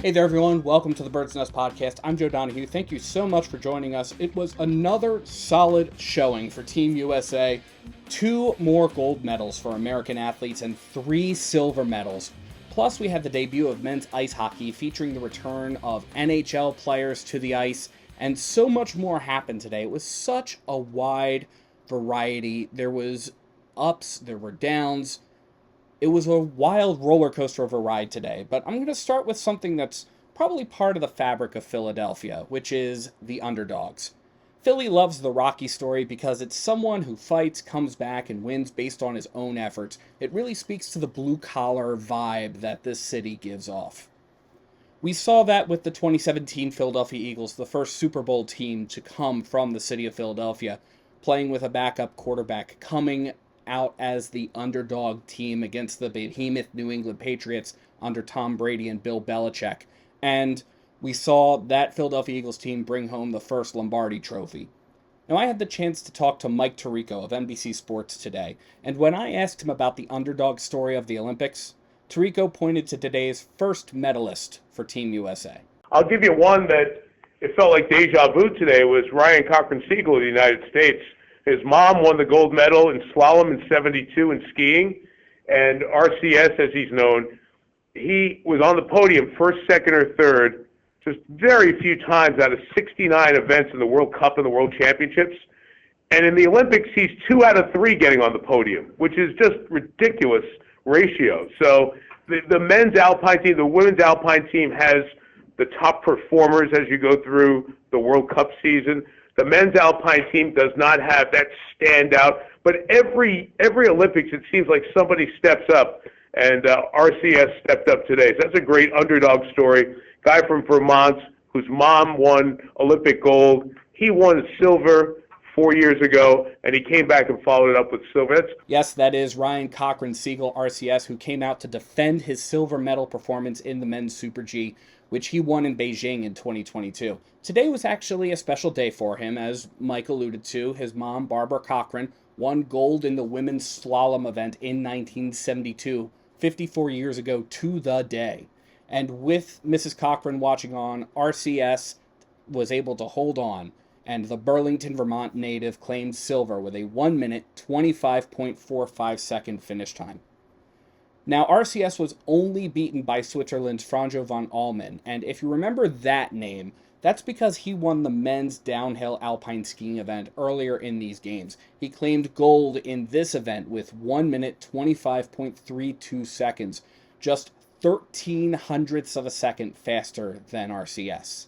Hey there, everyone. Welcome to the Bird's Nest Podcast. I'm Joe Donahue. Thank you so much for joining us. It was another solid showing for Team USA. 2 more gold medals for American athletes and 3 silver medals. Plus, we had the debut of men's ice hockey featuring the return of NHL players to the ice, and so much more happened today. It was such a wide variety. There was ups, there were downs. It was a wild roller coaster of a ride today, but I'm going to start with something that's probably part of the fabric of Philadelphia, which is the underdogs. Philly loves the Rocky story because it's someone who fights, comes back, and wins based on his own efforts. It really speaks to the blue-collar vibe that this city gives off. We saw that with the 2017 Philadelphia Eagles, the first Super Bowl team to come from the city of Philadelphia, playing with a backup quarterback, coming out as the underdog team against the behemoth New England Patriots under Tom Brady and Bill Belichick. And we saw that Philadelphia Eagles team bring home the first Lombardi trophy. Now, I had the chance to talk to Mike Tirico of NBC Sports today, and when I asked him about the underdog story of the Olympics, Tirico pointed to today's first medalist for Team USA. I'll give you one that it felt like deja vu today was Ryan Cochran-Siegle of the United States. His mom won the gold medal in slalom in '72 in skiing, and RCS, as he's known, he was on the podium first, second, or third, just very few times out of 69 events in the World Cup and the World Championships. And in the Olympics, he's 2 out of 3 getting on the podium, which is just ridiculous ratio. So the men's alpine team, the women's alpine team has the top performers as you go through the World Cup season. The men's alpine team does not have that standout, but every Olympics it seems like somebody steps up, and RCS stepped up today. So that's a great underdog story. Guy from Vermont whose mom won Olympic gold. He won silver 4 years ago, and he came back and followed it up with silver. Yes, that is Ryan Cochran-Siegle, RCS, who came out to defend his silver medal performance in the men's Super G, which he won in Beijing in 2022. Today was actually a special day for him, as Mike alluded to. His mom, Barbara Cochran, won gold in the women's slalom event in 1972, 54 years ago to the day. And with Mrs. Cochran watching on, RCS was able to hold on, and the Burlington, Vermont native claimed silver with a 1 minute, 25.45 second finish time. Now, RCS was only beaten by Switzerland's Franjo van Almen, and if you remember that name, that's because he won the men's downhill alpine skiing event earlier in these games. He claimed gold in this event with 1 minute, 25.32 seconds, just 13 hundredths of a second faster than RCS.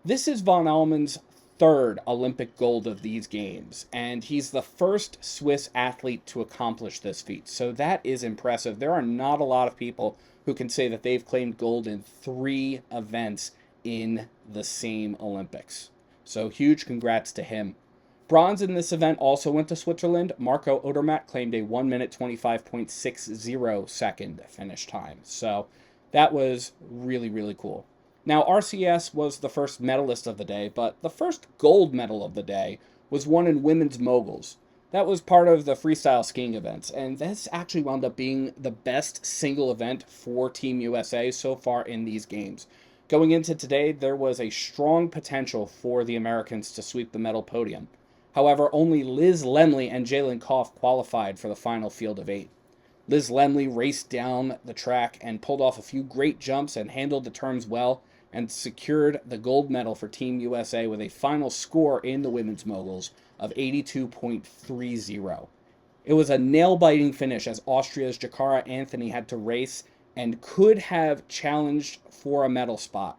This is Van Almen's 3rd Olympic gold of these games, and he's the first Swiss athlete to accomplish this feat, so that is impressive. There are not a lot of people who can say that they've claimed gold in 3 events in the same Olympics. So huge congrats to him. Bronze in this event also went to Switzerland. Marco Odermatt claimed a 1 minute 25.60 second finish time, so that was really, really cool. Now, RCS was the first medalist of the day, but the first gold medal of the day was won in women's moguls. That was part of the freestyle skiing events, and this actually wound up being the best single event for Team USA so far in these games. Going into today, there was a strong potential for the Americans to sweep the medal podium. However, only Liz Lemley and Jalen Koff qualified for the final field of 8. Liz Lemley raced down the track and pulled off a few great jumps and handled the turns well, and secured the gold medal for Team USA with a final score in the women's moguls of 82.30. It was a nail-biting finish as Austria's Jakara Anthony had to race and could have challenged for a medal spot,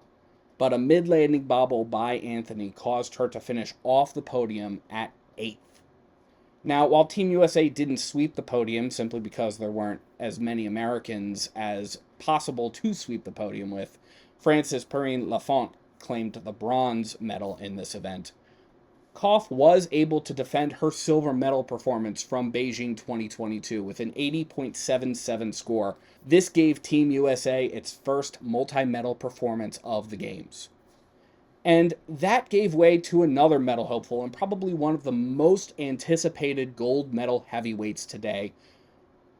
but a mid-landing bobble by Anthony caused her to finish off the podium at 8th. Now, while Team USA didn't sweep the podium simply because there weren't as many Americans as possible to sweep the podium with, Frances Perrine Lafont claimed the bronze medal in this event. Koff was able to defend her silver medal performance from Beijing 2022 with an 80.77 score. This gave Team USA its first multi-medal performance of the Games. And that gave way to another medal hopeful and probably one of the most anticipated gold medal heavyweights today.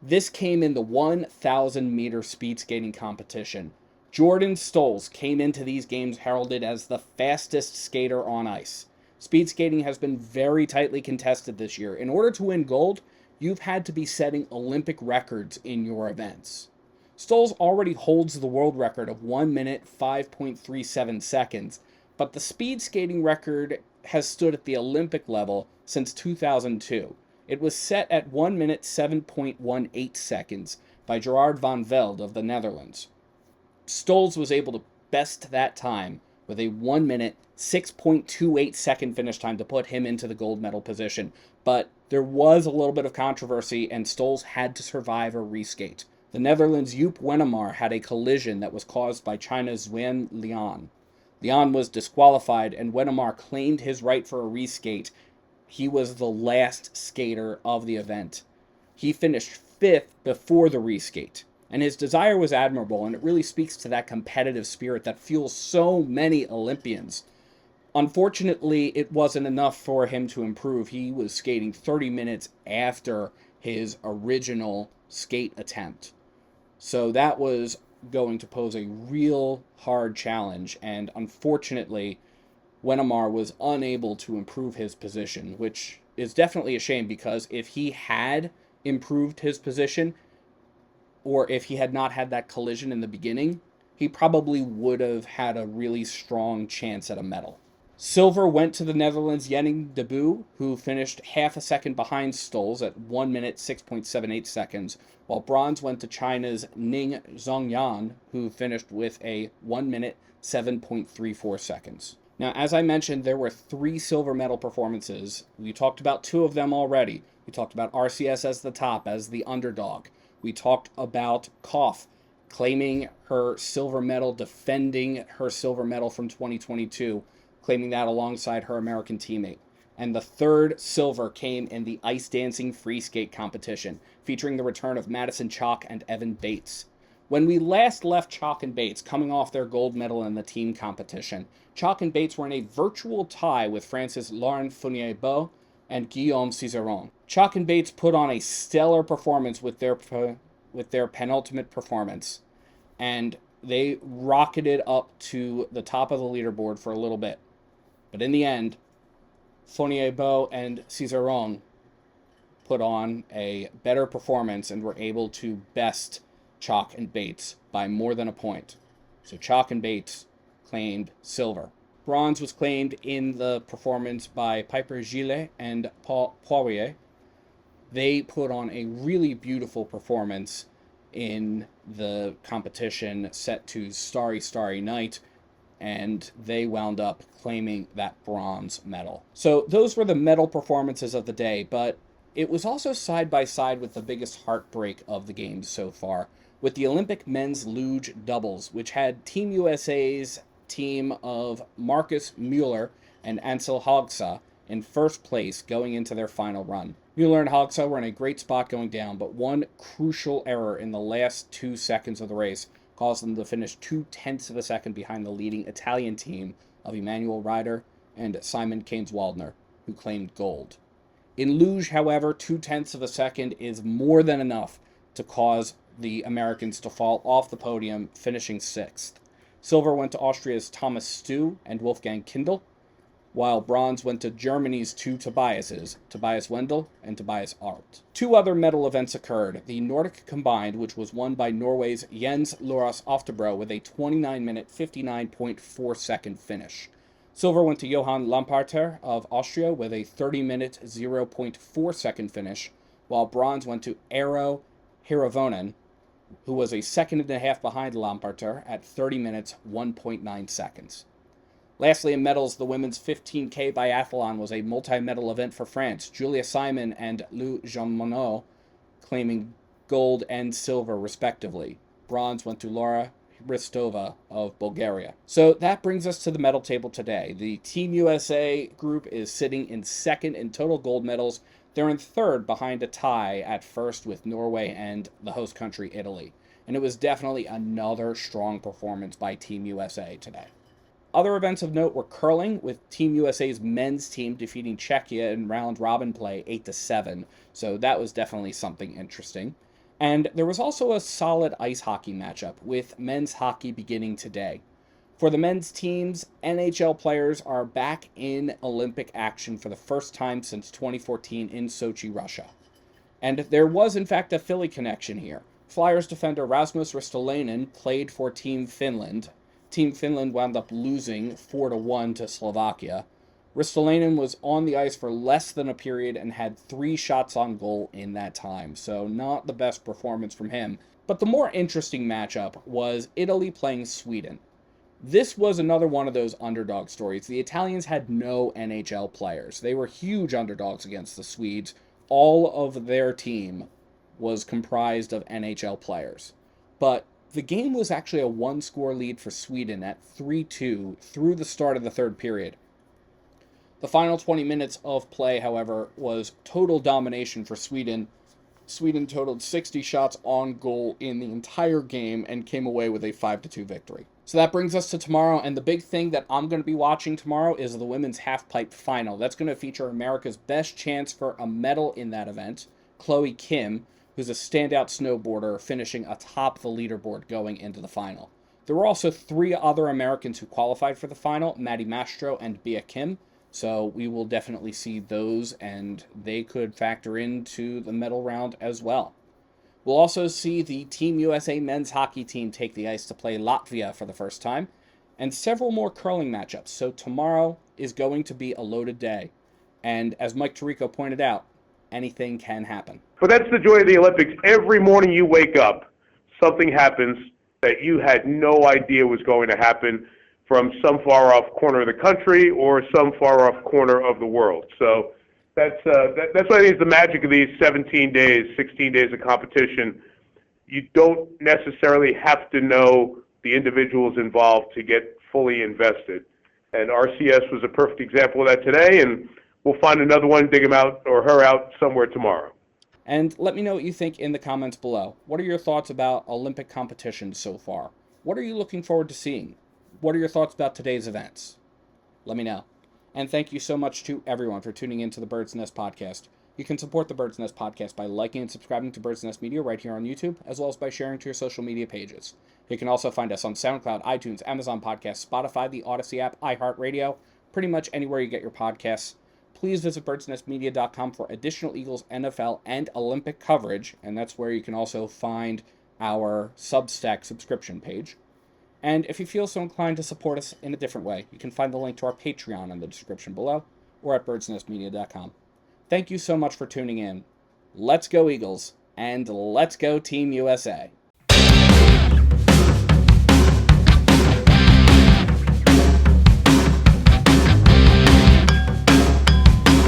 This came in the 1,000 meter speed skating competition. Jordan Stolz came into these games heralded as the fastest skater on ice. Speed skating has been very tightly contested this year. In order to win gold, you've had to be setting Olympic records in your events. Stolz already holds the world record of 1 minute 5.37 seconds, but the speed skating record has stood at the Olympic level since 2002. It was set at 1 minute 7.18 seconds by Gerard van Velde of the Netherlands. Stolz was able to best that time with a 1 minute 6.28 second finish time to put him into the gold medal position. But there was a little bit of controversy, and Stolz had to survive a reskate. The Netherlands' Joop Wennemar had a collision that was caused by China's Nguyen Lian. Lian was disqualified, and Wennemar claimed his right for a reskate. He was the last skater of the event. He finished fifth before the reskate. And his desire was admirable, and it really speaks to that competitive spirit that fuels so many Olympians. Unfortunately, it wasn't enough for him to improve. He was skating 30 minutes after his original skate attempt. So that was going to pose a real hard challenge, and unfortunately, Wennemar was unable to improve his position, which is definitely a shame, because if he had improved his position, or if he had not had that collision in the beginning, he probably would have had a really strong chance at a medal. Silver went to the Netherlands' Jenning de Boo, who finished half a second behind Stolz at 1 minute 6.78 seconds, while bronze went to China's Ning Zhongyan, who finished with a 1 minute 7.34 seconds. Now, as I mentioned, there were 3 silver medal performances. We talked about 2 of them already. We talked about RCS as the top, as the underdog. We talked about Koff claiming her silver medal, defending her silver medal from 2022, claiming that alongside her American teammate. And the third silver came in the ice dancing free skate competition, featuring the return of Madison Chock and Evan Bates. When we last left Chock and Bates coming off their gold medal in the team competition, Chock and Bates were in a virtual tie with France's Laurent Fournier-Beau and Guillaume Cizeron. Chock and Bates put on a stellar performance with their penultimate performance, and they rocketed up to the top of the leaderboard for a little bit. But in the end, Fournier-Beau and Cizeron put on a better performance and were able to best Chock and Bates by more than a point. So Chock and Bates claimed silver. Bronze was claimed in the performance by Piper Gillet and Paul Poirier. They put on a really beautiful performance in the competition set to Starry Starry Night, and they wound up claiming that bronze medal. So those were the medal performances of the day, but it was also side by side with the biggest heartbreak of the games so far, with the Olympic men's luge doubles, which had Team USA's team of Marcus Mueller and Ansel Hogsa in first place going into their final run. Mueller and Hogsa were in a great spot going down, but one crucial error in the last 2 seconds of the race caused them to finish 0.2 of a second behind the leading Italian team of Emanuel Ryder and Simon Keynes-Waldner, who claimed gold. In luge, however, 0.2 of a second is more than enough to cause the Americans to fall off the podium, finishing 6th. Silver went to Austria's Thomas Stu and Wolfgang Kindl, while bronze went to Germany's 2 Tobiases, Tobias Wendel and Tobias Arlt. 2 other medal events occurred. The Nordic combined, which was won by Norway's Jens Loras Oftebro with a 29-minute 59.4 second finish. Silver went to Johan Lamparter of Austria with a 30-minute 0.4 second finish, while bronze went to Eero Hiravonen, who was a second and a half behind Lamparter at 30 minutes 1.9 seconds. Lastly, in medals, the women's 15K biathlon was a multi-medal event for France. Julia Simon and Lou Jean-Monod claiming gold and silver, respectively. Bronze went to Laura Hristova of Bulgaria. So that brings us to the medal table today. The Team USA group is sitting in second in total gold medals. They're in third behind a tie at first with Norway and the host country, Italy. And it was definitely another strong performance by Team USA today. Other events of note were curling, with Team USA's men's team defeating Czechia in round-robin play 8-7, so that was definitely something interesting. And there was also a solid ice hockey matchup, with men's hockey beginning today. For the men's teams, NHL players are back in Olympic action for the first time since 2014 in Sochi, Russia. And there was, in fact, a Philly connection here. Flyers defender Rasmus Ristolainen played for Team Finland. Team Finland wound up losing 4-1 to Slovakia. Ristolainen was on the ice for less than a period and had 3 shots on goal in that time, so not the best performance from him. But the more interesting matchup was Italy playing Sweden. This was another one of those underdog stories. The Italians had no NHL players. They were huge underdogs against the Swedes. All of their team was comprised of NHL players. But the game was actually a one-score lead for Sweden at 3-2 through the start of the third period. The final 20 minutes of play, however, was total domination for Sweden. Sweden totaled 60 shots on goal in the entire game and came away with a 5-2 victory. So that brings us to tomorrow, and the big thing that I'm going to be watching tomorrow is the women's halfpipe final. That's going to feature America's best chance for a medal in that event, Chloe Kim, who's a standout snowboarder, finishing atop the leaderboard going into the final. There were also 3 other Americans who qualified for the final, Maddie Mastro and Bia Kim, so we will definitely see those, and they could factor into the medal round as well. We'll also see the Team USA men's hockey team take the ice to play Latvia for the first time, and several more curling matchups. So tomorrow is going to be a loaded day. And as Mike Tirico pointed out, anything can happen. But that's the joy of the Olympics. Every morning you wake up, something happens that you had no idea was going to happen from some far off corner of the country or some far off corner of the world. So that's what I think is the magic of these 17 days, 16 days of competition. You don't necessarily have to know the individuals involved to get fully invested. And RCS was a perfect example of that today, and we'll find another one, dig him out or her out somewhere tomorrow. And let me know what you think in the comments below. What are your thoughts about Olympic competition so far? What are you looking forward to seeing? What are your thoughts about today's events? Let me know. And thank you so much to everyone for tuning in to the Bird's Nest Podcast. You can support the Bird's Nest Podcast by liking and subscribing to Bird's Nest Media right here on YouTube, as well as by sharing to your social media pages. You can also find us on SoundCloud, iTunes, Amazon Podcasts, Spotify, the Odyssey app, iHeartRadio, pretty much anywhere you get your podcasts. Please visit birdsnestmedia.com for additional Eagles, NFL, and Olympic coverage, and that's where you can also find our Substack subscription page. And if you feel so inclined to support us in a different way, you can find the link to our Patreon in the description below or at birdsnestmedia.com. Thank you so much for tuning in. Let's go Eagles, and let's go Team USA.